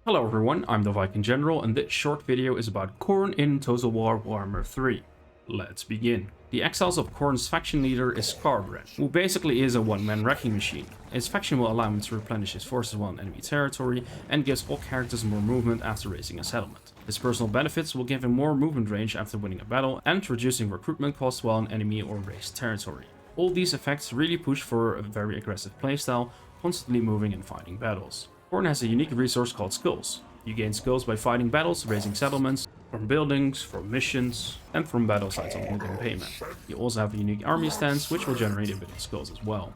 Hello everyone, I'm the Viking General, and this short video is about Khorne in Total War Warhammer 3. Let's begin. The Exiles of Khorne's faction leader is Scarborough, who basically is a one-man wrecking machine. His faction will allow him to replenish his forces while in enemy territory, and gives all characters more movement after raising a settlement. His personal benefits will give him more movement range after winning a battle, and reducing recruitment costs while in enemy or raised territory. All these effects really push for a very aggressive playstyle, constantly moving and fighting battles. Khorne has a unique resource called skulls. You gain skulls by fighting battles, raising settlements, from buildings, from missions, and from battle sites on ongoing payment. You also have a unique army stance, which will generate a bit of skulls as well.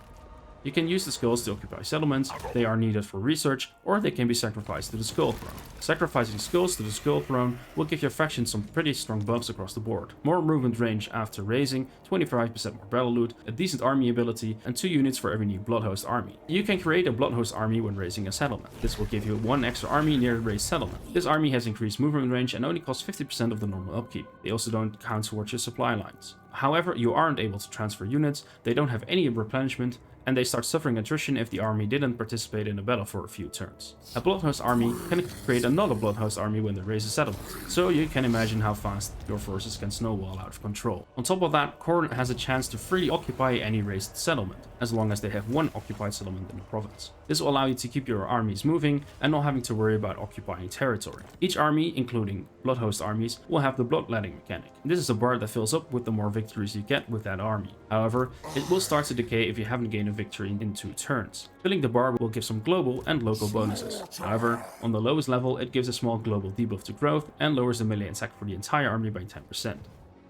You can use the skulls to occupy settlements, they are needed for research, or they can be sacrificed to the Skull Throne. Sacrificing skulls to the Skull Throne will give your faction some pretty strong buffs across the board. More movement range after raising, 25% more battle loot, a decent army ability, and 2 units for every new Bloodhouse army. You can create a Bloodhouse army when raising a settlement. This will give you 1 extra army near the raised settlement. This army has increased movement range and only costs 50% of the normal upkeep. They also don't count towards your supply lines. However, you aren't able to transfer units, they don't have any replenishment, and they start suffering attrition if the army didn't participate in a battle for a few turns. A Bloodhouse army can create another Bloodhouse army when they raise a settlement, so you can imagine how fast your forces can snowball out of control. On top of that, Khorne has a chance to freely occupy any raised settlement, as long as they have 1 occupied settlement in the province. This will allow you to keep your armies moving and not having to worry about occupying territory. Each army, including Bloodhost armies, will have the bloodletting mechanic. This is a bar that fills up with the more victories you get with that army. However, it will start to decay if you haven't gained a victory in 2 turns. Filling the bar will give some global and local bonuses. However, on the lowest level it gives a small global debuff to growth and lowers the melee attack for the entire army by 10%.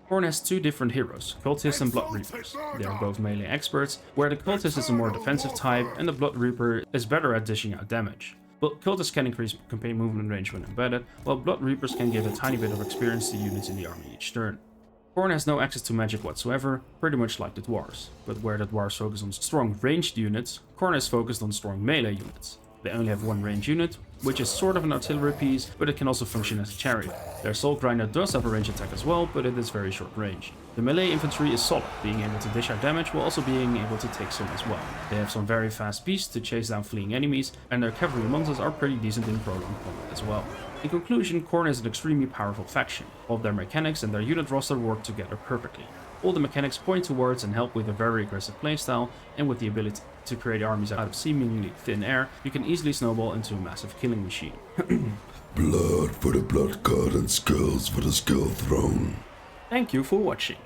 Khorne has 2 different heroes, Cultists and Blood Reapers. They are both melee experts, where the Cultist is a more defensive type and the Blood Reaper is better at dishing out damage. But Cultists can increase campaign movement range when embedded, while Blood Reapers can give a tiny bit of experience to units in the army each turn. Khorne has no access to magic whatsoever, pretty much like the Dwarves. But where the Dwarves focus on strong ranged units, Khorne is focused on strong melee units. They only have 1 ranged unit, which is sort of an artillery piece, but it can also function as a chariot. Their Soul Grinder does have a range attack as well, but it is very short range. The melee infantry is solid, being able to dish out damage while also being able to take some as well. They have some very fast beasts to chase down fleeing enemies, and their cavalry monsters are pretty decent in prolonged combat as well. In conclusion, Khorne is an extremely powerful faction. All of their mechanics and their unit roster work together perfectly. All the mechanics point towards and help with a very aggressive playstyle, and with the ability to create armies out of seemingly thin air, you can easily snowball into a massive killing machine. Blood for the blood god and skulls for the skull throne. Thank you for watching.